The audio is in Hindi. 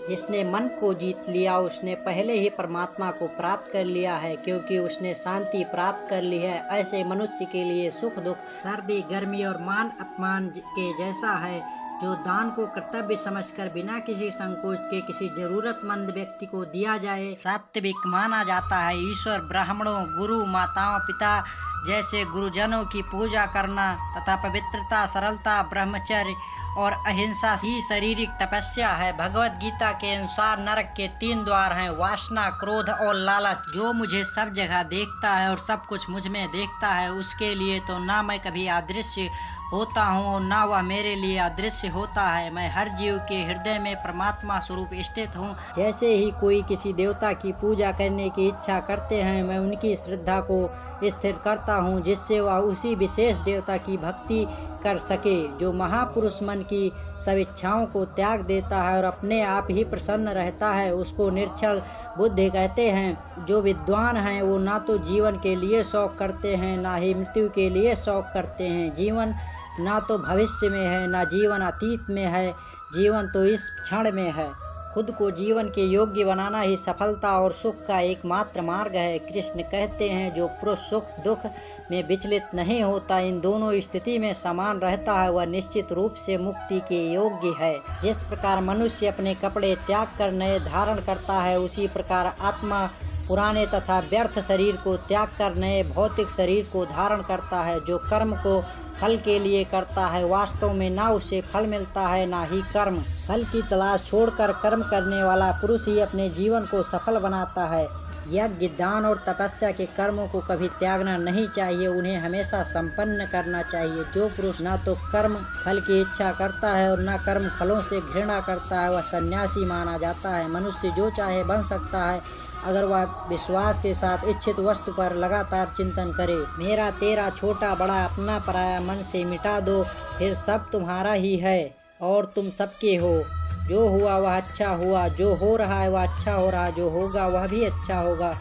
जिसने मन को जीत लिया उसने पहले ही परमात्मा को प्राप्त कर लिया है, क्योंकि उसने शांति प्राप्त कर ली है। ऐसे मनुष्य के लिए सुख दुख, सर्दी गर्मी और मान अपमान के जैसा है, जो दान को कर्तव्य समझकर बिना किसी संकोच के किसी जरूरतमंद व्यक्ति को दिया जाए सात्विक माना जाता है। ईश्वर, ब्राह्मणों, गुरु, माताओं, पिता जैसे गुरुजनों की पूजा करना तथा पवित्रता, सरलता, ब्रह्मचर्य और अहिंसा ही शारीरिक तपस्या है। भगवत गीता के अनुसार नरक के 3 द्वार हैं, वासना, क्रोध और लालच। जो मुझे सब जगह देखता है और सब कुछ मुझ में देखता है, उसके लिए तो ना मैं कभी अदृश्य होता हूँ और ना वह मेरे लिए अदृश्य होता है। मैं हर जीव के हृदय में परमात्मा स्वरूप स्थित हूँ। जैसे ही कोई किसी देवता की पूजा करने की इच्छा करते हैं, मैं उनकी श्रद्धा को स्थिर करता हूँ, जिससे वह उसी विशेष देवता की भक्ति कर सके। जो महापुरुष मन की सब इच्छाओं को त्याग देता है और अपने आप ही प्रसन्न रहता है, उसको निश्चल बुद्धि कहते हैं। जो विद्वान हैं वो ना तो जीवन के लिए शौक करते हैं, ना ही मृत्यु के लिए शौक करते हैं। जीवन ना तो भविष्य में है, ना जीवन अतीत में है, जीवन तो इस क्षण में है। खुद को जीवन के योग्य बनाना ही सफलता और सुख का एकमात्र मार्ग है। कृष्ण कहते हैं, जो पुरुष सुख दुख में विचलित नहीं होता, इन दोनों स्थिति में समान रहता है, वह निश्चित रूप से मुक्ति के योग्य है। जिस प्रकार मनुष्य अपने कपड़े त्याग कर नए धारण करता है, उसी प्रकार आत्मा पुराने तथा व्यर्थ शरीर को त्याग कर नए भौतिक शरीर को धारण करता है। जो कर्म को फल के लिए करता है, वास्तव में ना उसे फल मिलता है ना ही कर्म। फल की तलाश छोड़कर कर्म करने वाला पुरुष ही अपने जीवन को सफल बनाता है। यज्ञ, दान और तपस्या के कर्मों को कभी त्यागना नहीं चाहिए, उन्हें हमेशा संपन्न करना चाहिए। जो पुरुष ना तो कर्म फल की इच्छा करता है और ना कर्म फलों से घृणा करता है, वह सन्यासी माना जाता है। मनुष्य जो चाहे बन सकता है, अगर वह विश्वास के साथ इच्छित वस्तु पर लगातार चिंतन करे। मेरा तेरा, छोटा बड़ा, अपना पराया मन से मिटा दो, फिर सब तुम्हारा ही है और तुम सबके हो। जो हुआ वह अच्छा हुआ, जो हो रहा है वह अच्छा हो रहा, जो होगा वह भी अच्छा होगा।